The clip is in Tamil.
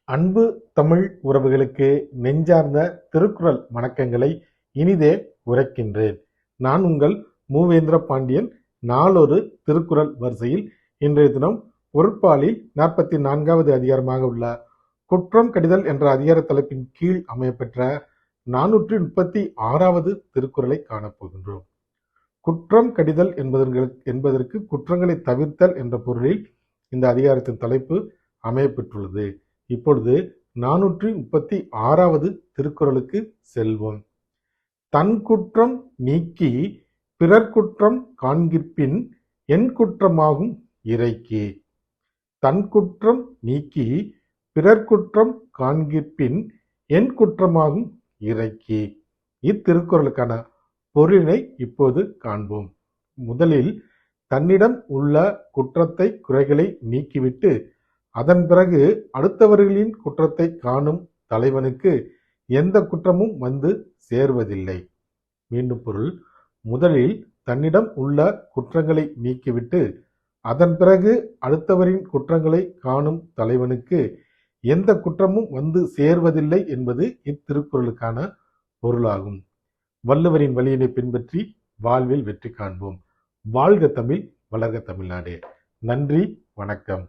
அன்பு தமிழ் உறவுகளுக்கு நெஞ்சார்ந்த திருக்குறள் வணக்கங்களை இனிதே உரைக்கின்றேன். நான் உங்கள் மூவேந்திர பாண்டியன். நாளொரு திருக்குறள் வரிசையில் இன்றைய தினம் பொருட்பாலில் 44வது அதிகாரமாக உள்ள குற்றம் கடிதல் என்ற அதிகார தலைப்பின் கீழ் அமையப்பெற்ற 436வது திருக்குறளை காணப்போகின்றோம். குற்றம் கடிதல் என்பதற்கு குற்றங்களை தவிர்த்தல் என்ற பொருளில் இந்த அதிகாரத்தின் தலைப்பு அமையப்பெற்றுள்ளது. இப்பொழுது 436வது திருக்குறளுக்கு செல்வோம். தன் குற்றம் நீக்கி பிறர் குற்றம் காண்கிற்பின் என் குற்றமாகும் இறைக்கு. தன் குற்றம் நீக்கி பிறர் குற்றம் காண்கிற்பின் என் குற்றமாகும் இறைக்கு. இத்திருக்குறளுக்கான பொருளினை இப்போது காண்போம். முதலில் தன்னிடம் உள்ள குற்றத்தை குறைகளை நீக்கிவிட்டு அதன் பிறகு அடுத்தவர்களின் குற்றத்தை காணும் தலைவனுக்கு எந்த குற்றமும் வந்து சேர்வதில்லை. மீண்டும் பொருள், முதலில் தன்னிடம் உள்ள குற்றங்களை நீக்கிவிட்டு அதன் பிறகு அடுத்தவரின் குற்றங்களை காணும் தலைவனுக்கு எந்த குற்றமும் வந்து சேர்வதில்லை என்பது இத்திருக்குறளுக்கான பொருளாகும். வள்ளுவரின் வழியினை பின்பற்றி வாழ்வில் வெற்றி காண்போம். வாழ்க தமிழ், வளர்க தமிழ்நாடு. நன்றி, வணக்கம்.